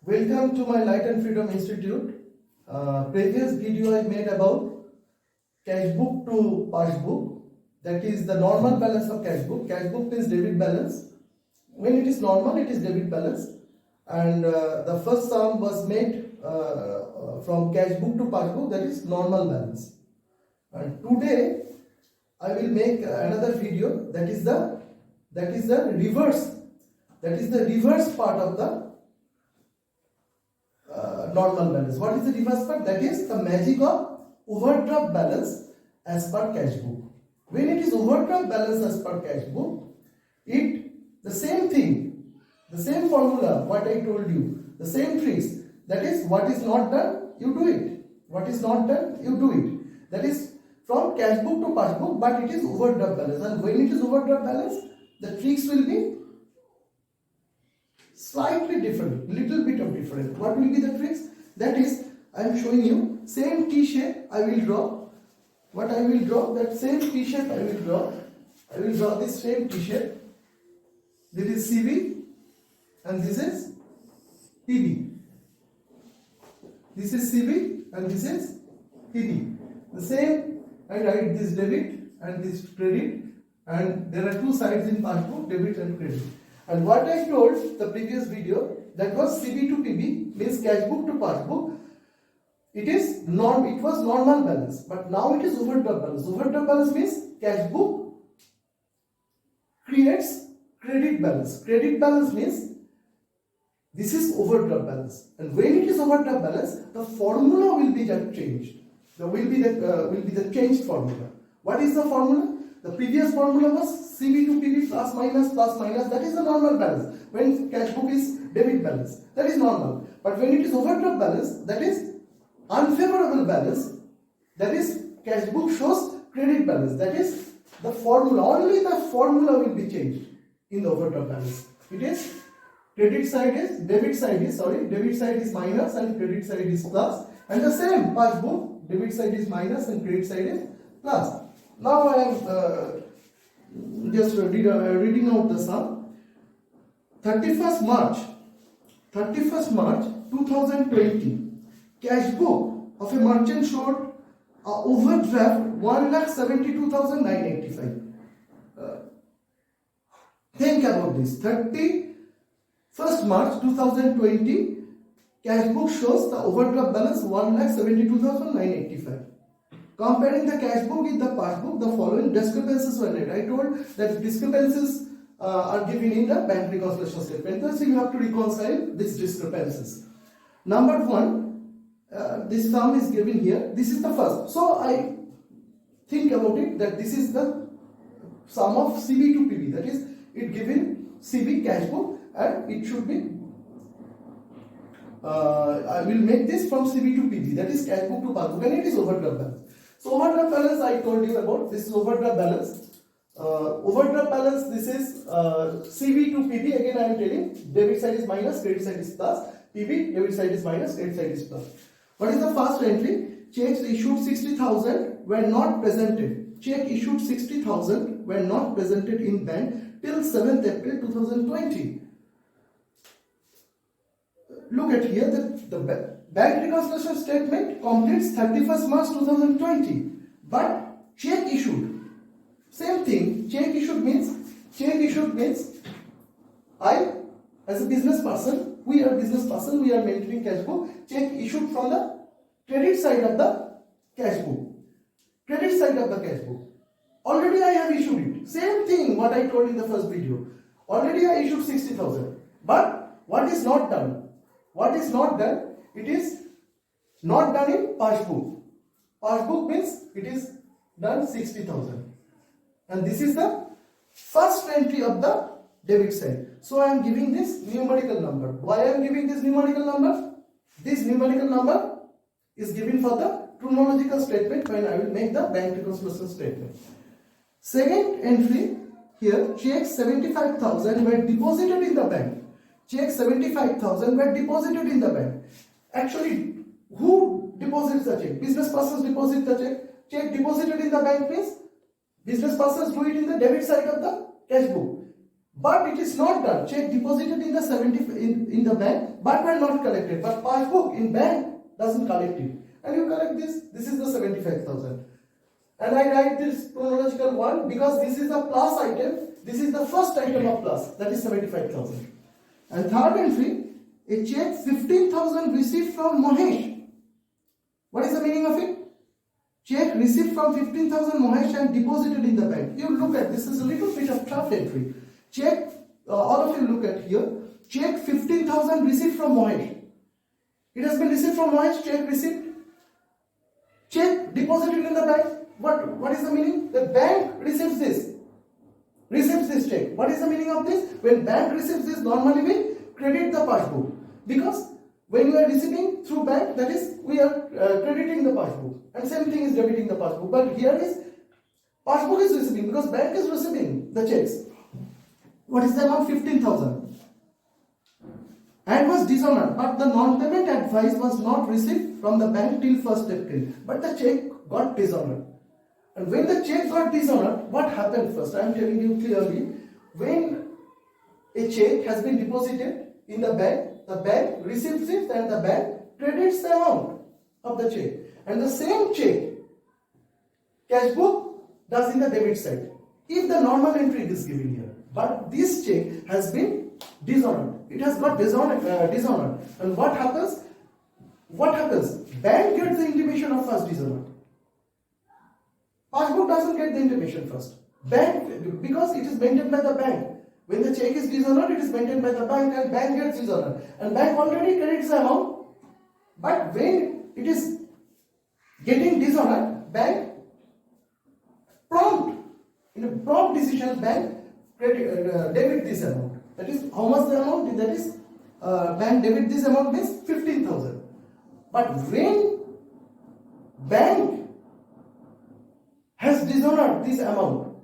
Welcome to my Light and Freedom Institute. Previous video I made about cash book to passbook. That is the normal balance of cash book. Cash book is debit balance. When it is normal, it is debit balance. And the first sum was made from cash book to passbook. That is normal balance. And today I will make another video. That is the reverse. That is the reverse part of the normal balance. What is the reverse part? That is the magic of overdraft balance as per cash book. When it is overdraft balance as per cash book, the same thing, the same formula, what I told you, the same tricks. That is, what is not done, you do it. What is not done, you do it. That is from cash book to passbook, but it is overdraft balance. And when it is overdraft balance, the tricks will be slightly different, little bit of different. What will be the tricks? That is, I am showing you same T shape I will draw. What I will draw, that same T shape I will draw. I will draw this same T shape. This is CB and this is PB. This is CB and this is PB. The same, I write this debit and this credit, and there are two sides in passbook, debit and credit. And what I told the previous video, that was CB to PB, means cash book to passbook. It was normal balance, but now it is overdraft balance. Overdraft balance means cash book creates credit balance. Credit balance means this is overdraft balance. And when it is overdraft balance, the formula will be changed. There will be the changed formula. What is the formula? The previous formula was CB to PB plus minus. That is the normal balance. When cash book is debit balance, that is normal. But when it is overdraft balance, that is unfavorable balance. That is, cash book shows credit balance. That is the formula. Only the formula will be changed in the overdraft balance. It is debit side is minus and credit side is plus. And the same passbook, debit side is minus and credit side is plus. Now I am just reading out the sum. 31st March 2020, cash book of a merchant showed overdraft 1,72,985. Think about this. 31st March 2020, cash book shows the overdraft balance 1,72,985. Comparing the cash book with the passbook, the following discrepancies were made. I told that discrepancies are given in the bank reconciliation statement. So you have to reconcile these discrepancies. Number one, this sum is given here. This is the first. So I think about it that this is the sum of CB to PB. That is, it given CB cash book, and it should be. I will make this from CB to PB. That is cash book to passbook, and it is overdraft balance. So overdraft balance I told you about. This is overdraft balance. Overdraft balance, this is CB to PB. Again I am telling, debit side is minus, credit side is plus. PB, debit side is minus, credit side is plus. What is the first entry? Checks issued 60,000 were not presented. Check issued 60,000 were not presented in bank till 7th April 2020. Look at here, the bank reconciliation statement completes 31st March 2020, but check issued, same thing. Check issued means I, as a business person, we are maintaining cash book. Check issued from the credit side of the cash book. Already I have issued it. Same thing what I told in the first video. Already I issued 60,000. But what is not done? It is not done in passbook. Passbook means it is done 60,000. And this is the first entry of the debit side. So I am giving this numerical number. Why I am giving this numerical number? This numerical number is given for the chronological statement when I will make the bank reconciliation statement. Second entry here, checks 75,000 were deposited in the bank. Checks 75,000 were deposited in the bank. Actually, who deposits the check? Business persons deposit the check. Check deposited in the bank means business persons do it in the debit side of the cash book. But it is not done. Check deposited in the 70 in the bank, but were not collected. But passbook in bank doesn't collect it. And you collect this. This is the 75,000. And I write this chronological one because this is the plus item. This is the first item of plus. That is 75,000. And third entry, a check 15,000 received from Mahesh. What is the meaning of it? Check received from 15,000 Mahesh and deposited in the bank. You look at this is a little bit of tough entry. Check, all of you look at here. Check 15,000 received from Mahesh. It has been received from Mahesh. Check received. Check deposited in the bank. What is the meaning? The bank receives this. Receives this check. What is the meaning of this? When bank receives this, normally we credit the passbook. Because when you are receiving through bank, that is, we are crediting the passbook. And same thing is debiting the passbook. But here is, passbook is receiving because bank is receiving the checks. What is the amount? 15,000. And was dishonored. But the non-payment advice was not received from the bank till 1st April. But the check got dishonored. And when the check got dishonored, what happened first? I am telling you clearly. When a check has been deposited in the bank receives it and the bank credits the amount of the check. And the same check, cash book does in the debit side. If the normal entry is given here. But this check has been dishonored. It has got dishonored. And what happens? Bank gets the intimation of first dishonored. Passbook doesn't get the intimation first. Bank, because it is maintained by the bank. When the check is dishonored, it is maintained by the bank and bank gets dishonored. And bank already credits the amount. But when it is getting dishonored, bank in a prompt decision, bank debit this amount. That is, how much the amount? That is, bank debit this amount means 15,000. But when bank has dishonored this amount,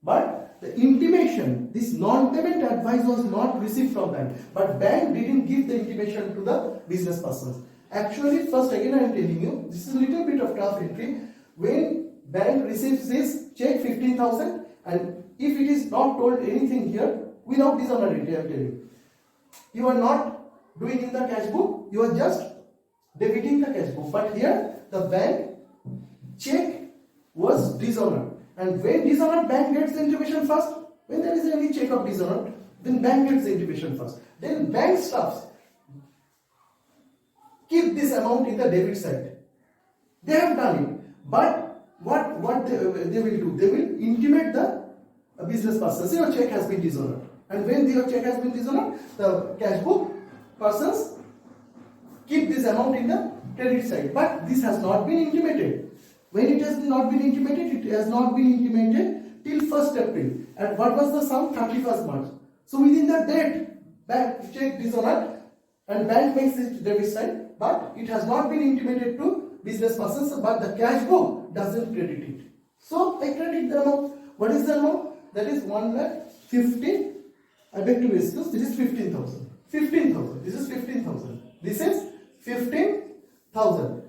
but the intimation, this non-payment advice was not received from bank, but bank didn't give the intimation to the business persons. Actually, first again I am telling you, this is a little bit of tough entry. When bank receives this check 15,000, and if it is not told anything here, without dishonorability I am telling you, you are not doing in the cash book, you are just debiting the cash book. But here the bank check was dishonored. And when dishonored, bank gets the intimation first. When there is any check of dishonored, then bank gets the intimation first. Then bank staffs keep this amount in the debit side. They have done it. But what they will do? They will intimate the business person. Say your check has been dishonored. And when your check has been dishonored, the cash book persons keep this amount in the credit side. But this has not been intimated. When it has not been intimated, it has not been intimated till 1st April. And what was the sum? 31st March. So within the date, bank check dishonored and bank makes it debit side, but it has not been intimated to business persons, but the cash book doesn't credit it. So I credit the amount. What is the amount? That is 1,50,000. I beg to excuse, this is 15,000. 15,000. This is 15,000. This is 15,000.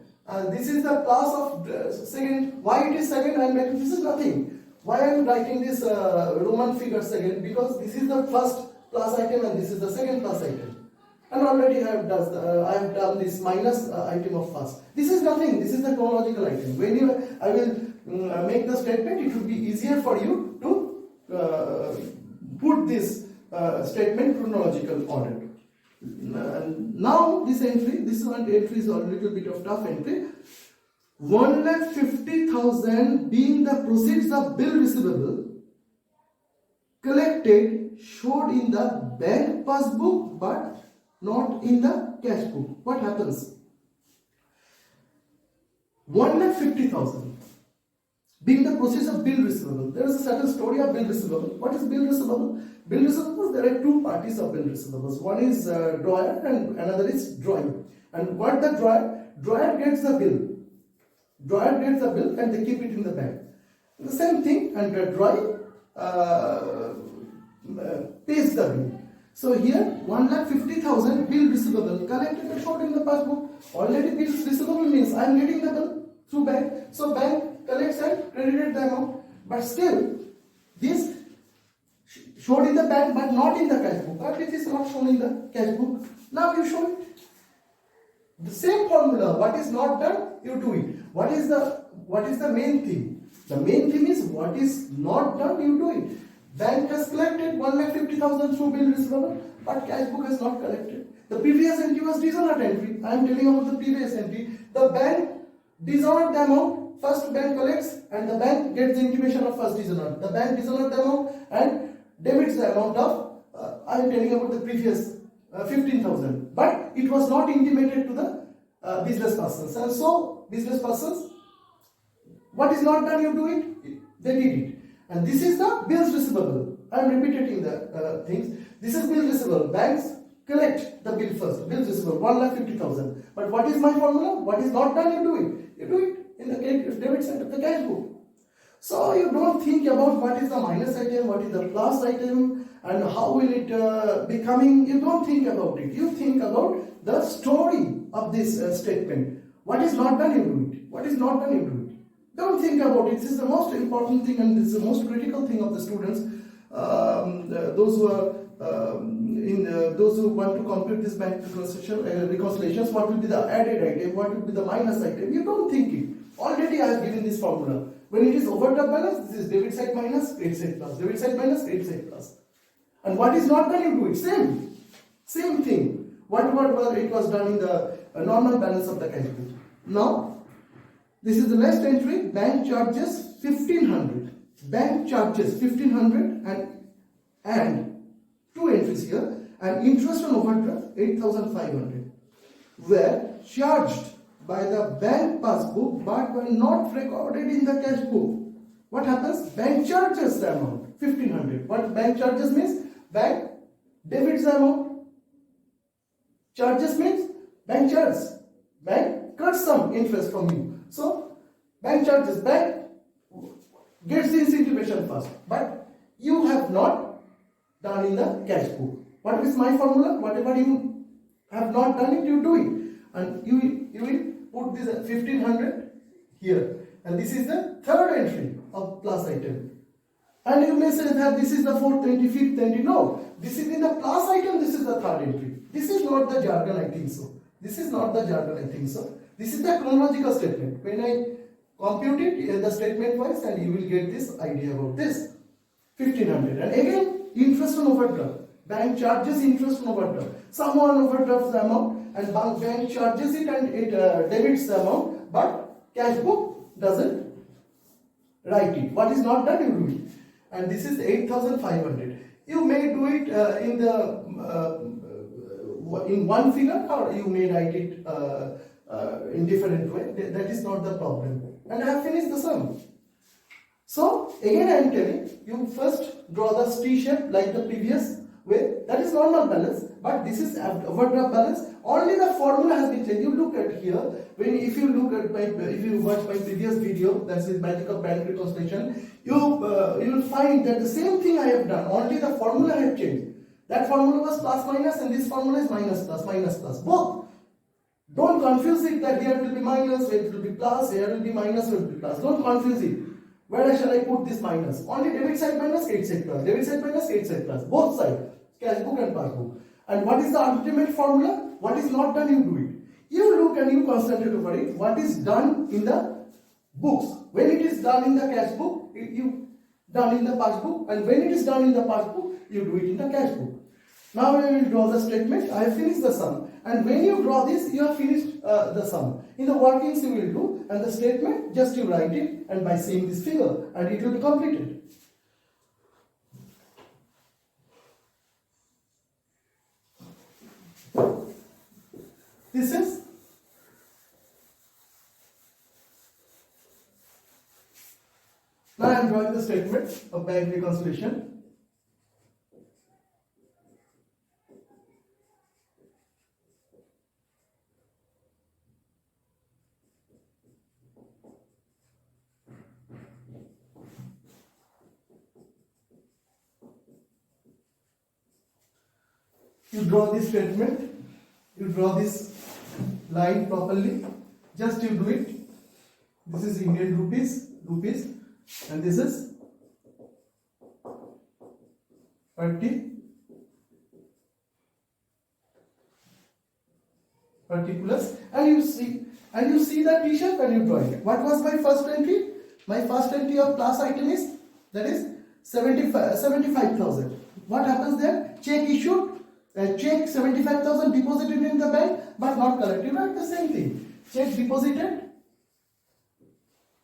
This is the plus of second. Why it is second? I am writing. This is nothing. Why I am writing this Roman figure second? Because this is the first plus item and this is the second plus item. And already I have done this minus item of first. This is nothing. This is the chronological item. When I will make the statement, it will be easier for you to put this statement chronological order. Now this one entry is a little bit of tough entry. 1,50,000 being the proceeds of bill receivable collected showed in the bank passbook but not in the cash book. What happens? 1,50,000 being the proceeds of bill receivable. There is a certain story of bill receivable. What is bill receivable? Bill receivables, there are two parties of bill receivables. One is drawer and another is drawing. And what the drawer gets the bill. Drawer gets the bill and they keep it in the bank. The same thing, and the drawing pays the bill. So here 1,50,000 bill receivable collected and showed in the passbook. Already bills receivable means I am getting the bill through bank. So bank collects and credited the amount. But still, this showed in the bank but not in the cash book, or it is not shown in the cash book. Now you show it. The same formula, what is not done, you do it. What is the main thing? The main thing is what is not done, you do it. Bank has collected 1,50,000 through bill receivable, but cash book has not collected. The previous entry was dishonored entry. I am telling about the previous entry. The bank dishonored the amount. First bank collects and the bank gets the intimation of first dishonor. The bank dishonored the amount and debits the amount of, I am telling about the previous 15,000. But it was not intimated to the business persons. And so, business persons, what is not done, you do it. They did it. And this is the bills receivable. I am repeating the things. This is bill receivable. Banks collect the bill first. Bills receivable, 1,50,000. But what is my formula? What is not done, you do it. You do it in the debit side of the cash book. So you don't think about what is the minus item, what is the plus item, and how will it be coming. You don't think about it. You think about the story of this statement. What is not done, you do it. What is not done, you do it. Don't think about it. This is the most important thing and this is the most critical thing of the students. Those who are those who want to complete this bank reconciliations, what will be the added item, what will be the minus item. You don't think it. Already I have given this formula. When it is overdraft balance, this is debit side minus, credit side plus. Debit side minus, credit side plus. And what is not done, you do it. Same thing. What it was done in the normal balance of the cash book. Now, this is the next entry. Bank charges 1,500. Bank charges 1,500 and two entries here. And interest on overdraft 8,500 were charged by the bank passbook but were not recorded in the cash book. What happens? Bank charges the amount 1,500. What bank charges means? Bank debits the amount. Charges means bank charges. Bank cuts some interest from you. So bank charges. Bank gets this intimation first, but you have not done in the cash book. What is my formula? Whatever you have not done it, you do it, and you will put this 1,500 here, and this is the third entry of plus item. And you may say that this is the fourth entry, fifth entry. No, this is in the plus item. This is the third entry. This is not the jargon. I think so. This is not the jargon. I think so. This is the chronological statement. When I compute it, the statement wise, and you will get this idea about this 1,500. And again, interest on overdraft. Bank charges interest on overdraft. Someone overdrafts the amount and bank charges it and it debits the amount, but cash book doesn't write it. What is not done, you do it. And this is 8,500. You may do it in one figure, or you may write it in different way. That is not the problem. And I have finished the sum. So again I am telling you, first draw the T shape like the previous way. That is normal balance, but this is overdraft balance. Only the formula has been changed. You look at here. If you watch my previous video, that's the magic of bank reconciliation, you will find that the same thing I have done. Only the formula have changed. That formula was plus minus, and this formula is minus plus. Both. Don't confuse it that here it will be minus, here it will be plus, here it will be minus, here it will be plus. Don't confuse it. Where shall I put this minus? Only debit side minus, credit side plus. Debit side minus, credit side plus. Both sides. Cash book and passbook. And what is the ultimate formula? What is not done, you do it. You look and you concentrate over it. What is done in the books? When it is done in the cash book, you done in the passbook. And when it is done in the passbook, you do it in the cash book. Now I will draw the statement. I have finished the sum. And when you draw this, you have finished the sum. In the workings you will do, and the statement, just you write it, and by seeing this figure, and it will be completed. This is now I am drawing the statement of bank reconciliation. You draw this statement, you draw this line properly, just you do it. This is Indian rupees, and this is particulars, and you see the t-shirt and you draw it. What was my first entry? My first entry of class item is, that is 75,000. What happens there? Check issued, check 75,000 deposited in the bank but not collected. Right, the same thing. Check deposited,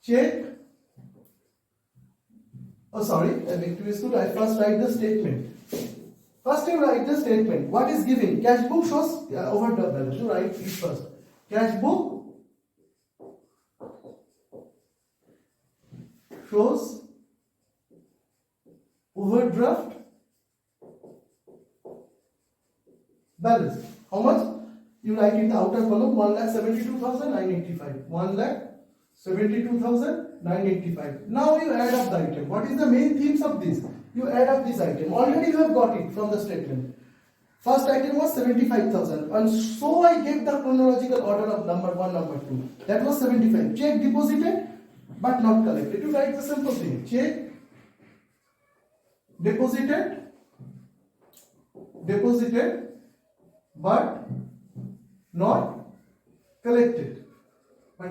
check. Oh, sorry, I first write the statement. First you write the statement. What is given? Cash book shows overdraft balance. You write it first. Cash book shows overdraft balance. How much? You write in the outer column 1,72,985. 1,72,985. Now you add up the item. What is the main themes of this? You add up this item. Already you have got it from the statement. First item was 75,000, and so I gave the chronological order of number 1, number 2. That was 75. Check deposited but not collected. You write the simple thing. Check deposited but not collected. How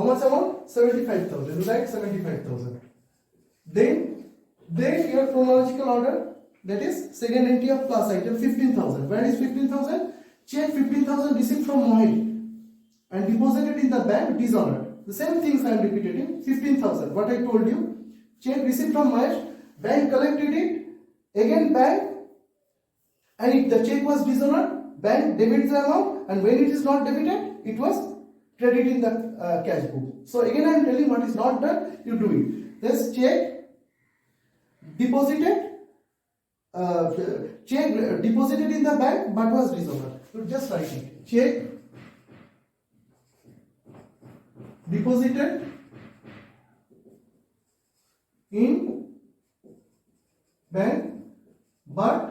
much amount? 75,000. You write 75,000. Then your chronological order, that is second entry of class item 15,000. Where is 15,000? Check 15,000 received from Mohit and deposited in the bank dishonored. The same things I am repeating. 15,000. What I told you. Check received from Mohit, bank collected it, again bank, and if the check was dishonored, bank debits the amount, and when it is not debited, it was credited in the cash book. So again I am telling what is not done, you do it. This check deposited in the bank but was dishonored. You just write it. Check deposited in bank but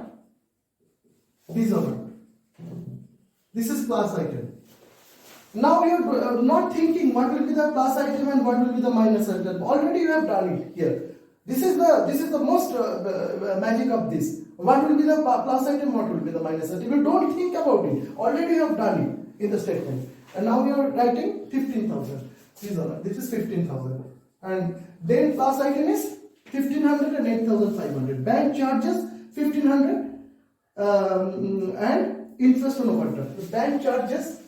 dishonored. This is class item. Now you are not thinking what will be the plus item and what will be the minus item. Already you have done it here. This is the most magic of this. What will be the plus item? What will be the minus item? You don't think about it. Already you have done it in the statement. And now you are writing 15,000. This is 15,000. And then plus item is 1,500 and 8,500. Bank charges 1,500 and interest on overdraft. The bank charges.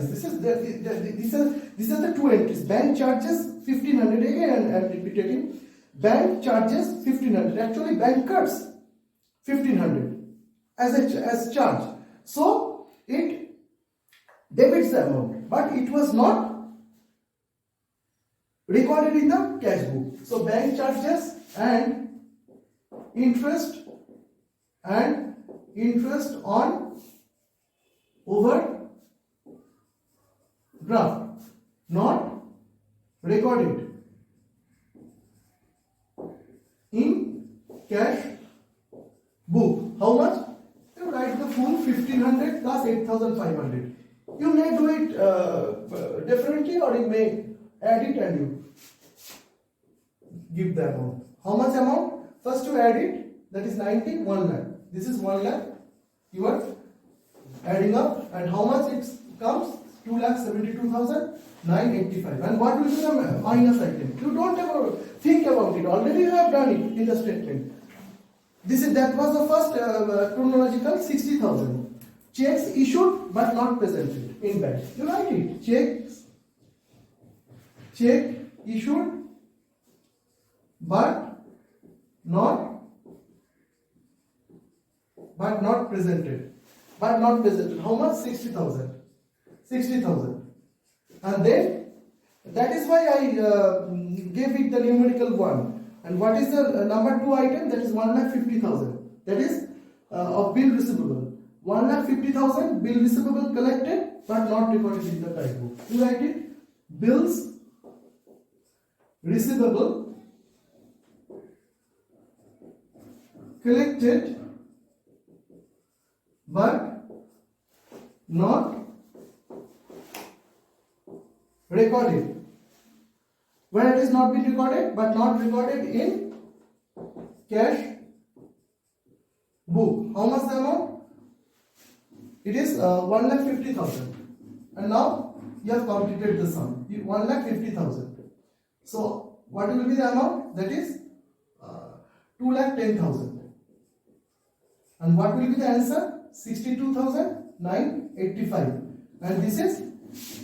This is these are the two entries. Bank charges 1,500. Again I am repeating. Bank charges 1,500. Actually, bank cuts 1,500 as charge. So it debits the amount, but it was not recorded in the cash book. So bank charges and interest on overdraft not recorded in cash book. How much? You write the full 1,500 plus 8,500. You may do it differently, or you may add it and you give the amount. How much amount? First you add it, that is 90, 1 lakh. This is 1 lakh. You are adding up, and how much it comes? 2,72,985. And what will be the minus item? You don't ever think about it. Already you have done it in the statement. That was the first chronological 60,000. Checks issued but not presented in bank. You write it. Check issued but not presented. How much? 60,000. And then that is why I gave it the numerical 1. And what is the number 2 item? That is 1,50,000. That is of bill receivable. 1,50,000 bill receivable collected but not recorded in the cash book. You write it. Bills receivable collected but not recorded where it is not been recorded, but not recorded in cash book. How much the amount? It is 1,50,000. And now you have completed the sum, 1,50,000. So what will be the amount? That is 2,10,000. And what will be the answer? 62,985. And this is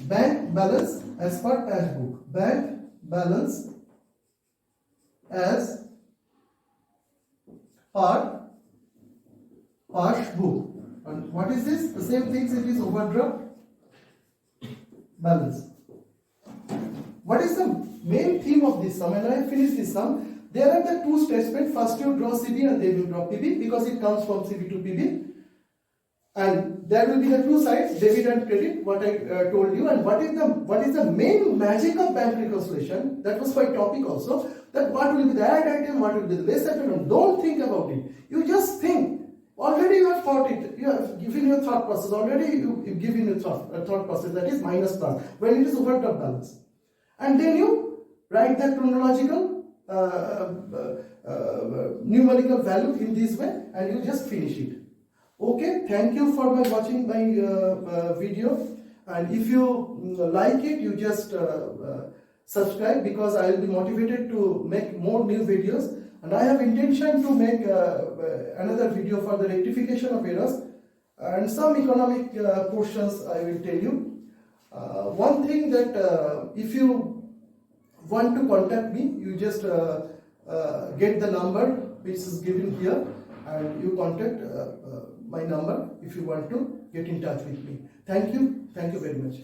bank balance as per passbook. Bank balance as per passbook. And what is this? The same things, it is overdraft balance. What is the main theme of this sum? When I finish this sum, there are the two statements. First you draw CB and then you draw PB, because it comes from CB to PB. And there will be the two sides, debit and credit, what I told you. And what is the main magic of bank reconciliation? That was my topic also. That what will be the add item, what will be the less item, and don't think about it. You just think. Already you have thought it. You have given your thought process. Already you've given your thought process, that is minus plus, when it is overdraft balance. And then you write the chronological numerical value in this way, and you just finish it. Okay, thank you for watching my video, and if you like it, you just subscribe, because I will be motivated to make more new videos. And I have intention to make another video for the rectification of errors and some economic portions I will tell you. One thing that if you want to contact me, you just get the number which is given here, and you contact my number if you want to get in touch with me. Thank you very much.